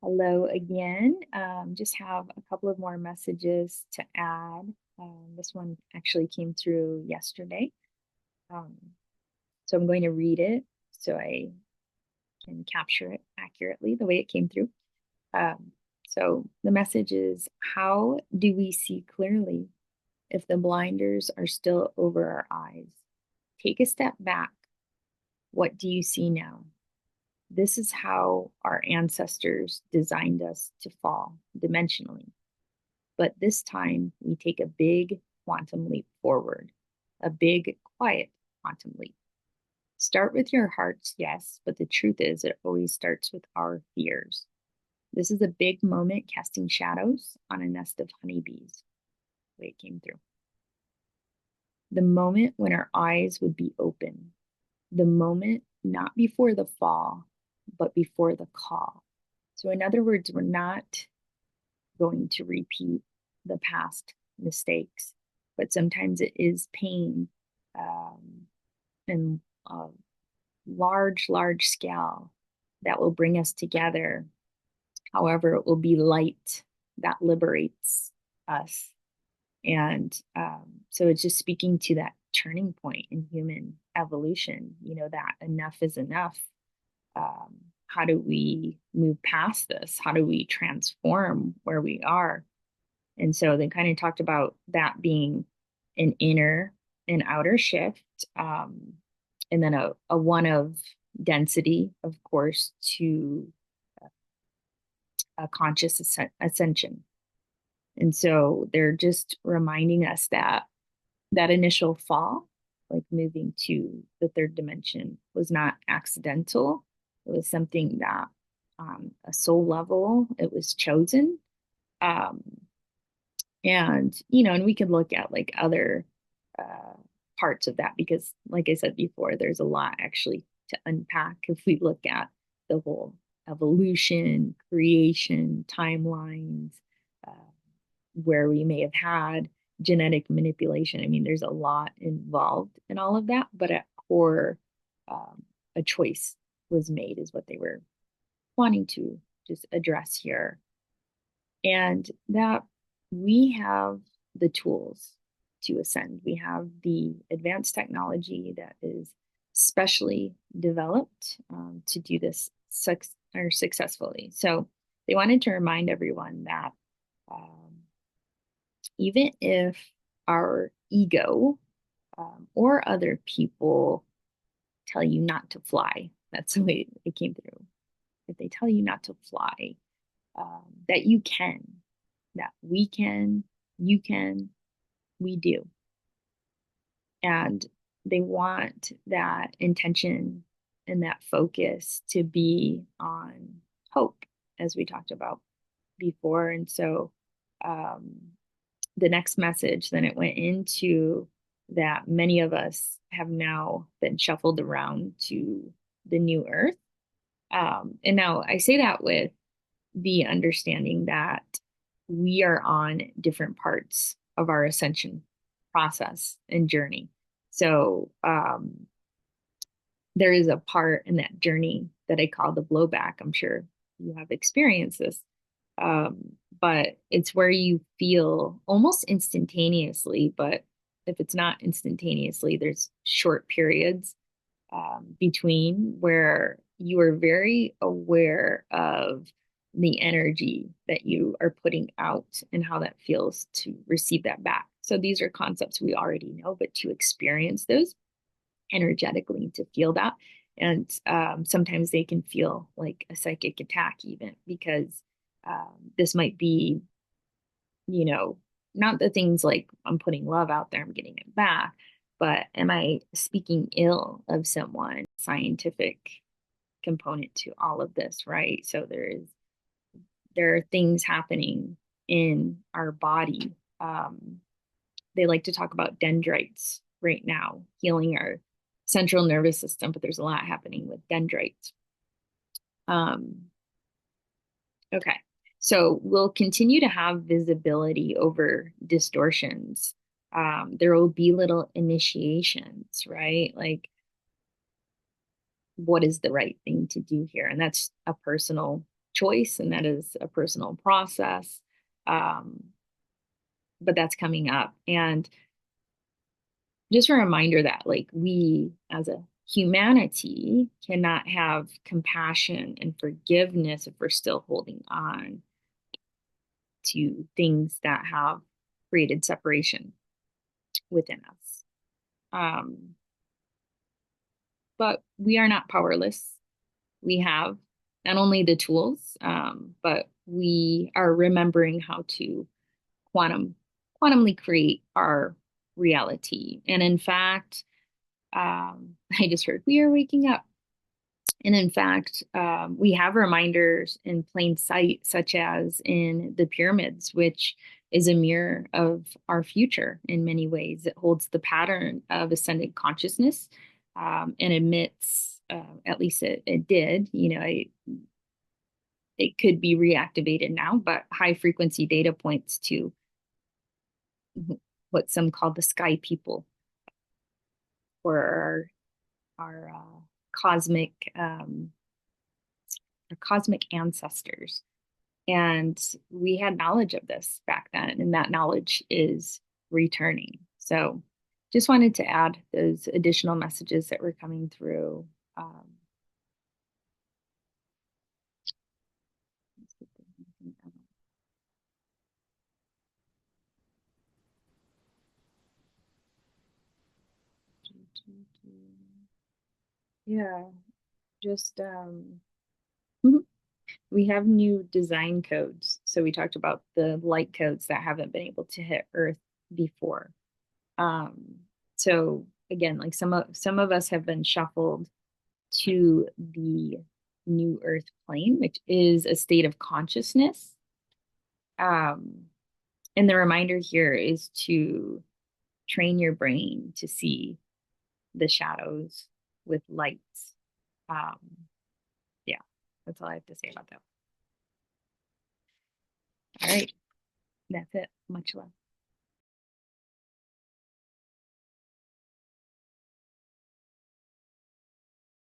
Hello again. Just have a couple of more messages to add. This one actually came through yesterday. Um, so I'm going to read it so I can capture it accurately the way it came through. Um, so the message is, how do we see clearly if the blinders are still over our eyes? Take a step back. What do you see now? This is how our ancestors designed us to fall dimensionally. But this time we take a big quantum leap forward, a big, quiet quantum leap. Start with your hearts, yes, but the truth is it always starts with our fears. This is a big moment casting shadows on a nest of honeybees, the way it came through. The moment when our eyes would be open, the moment not before the fall, but before the call. So, in other words, we're not going to repeat the past mistakes, but sometimes it is pain and large, large scale that will bring us together. However, it will be light that liberates us. And so it's just speaking to that turning point in human evolution, that enough is enough. How do we move past this? How do we transform where we are? And so they kind of talked about that being an inner and outer shift, and then a one of density, of course, to a conscious ascension. And so they're just reminding us that that initial fall, like moving to the third dimension, was not accidental. It was something that, a soul level, it was chosen. Um, and we could look at like other uh, parts of that because, like I said before, there's a lot actually to unpack if we look at the whole evolution, creation, timelines, uh, where we may have had genetic manipulation. I mean, there's a lot involved in all of that, but at core, a choice was made, is what they were wanting to just address here. And that we have the tools to ascend. We have the advanced technology that is specially developed to do this successfully. So they wanted to remind everyone that even if our ego or other people tell you not to fly, that's the way it came through. If they tell you not to fly, that you can, that we can, you can, we do. And they want that intention and that focus to be on hope, as we talked about before. And so the next message, then it went into that many of us have now been shuffled around to the new earth. And now I say that with the understanding that we are on different parts of our ascension process and journey. So there is a part in that journey that I call the blowback. I'm sure you have experienced this. But it's where you feel almost instantaneously, but if it's not instantaneously, there's short periods between where you are very aware of the energy that you are putting out and how that feels to receive that back. So these are concepts we already know, but to experience those energetically, to feel that. And sometimes they can feel like a psychic attack, even because this might be, not the things like I'm putting love out there, I'm getting it back, but am I speaking ill of someone? Scientific component to all of this, right? So there are things happening in our body. They like to talk about dendrites right now, healing our central nervous system, but there's a lot happening with dendrites. Okay, so we'll continue to have visibility over distortions. There will be little initiations, right? Like, what is the right thing to do here? And that's a personal choice, and that is a personal process. But that's coming up. And just a reminder that like we as a humanity cannot have compassion and forgiveness if we're still holding on to things that have created separation within us. But we are not powerless. We have not only the tools, but we are remembering how to quantumly create our reality. And in fact, I just heard we are waking up. And in fact, we have reminders in plain sight, such as in the pyramids, which is a mirror of our future in many ways. It holds the pattern of ascended consciousness, and admits, at least it did, it could be reactivated now, but high frequency data points to what some call the sky people, or our cosmic ancestors. And we had knowledge of this back then, and that knowledge is returning. So just wanted to add those additional messages that were coming through. Yeah, just we have new design codes. So we talked about the light codes that haven't been able to hit Earth before. So again, like some of us have been shuffled to the new Earth plane, which is a state of consciousness. And the reminder here is to train your brain to see the shadows with lights. Yeah, that's all I have to say about that. All right, that's it. Much love.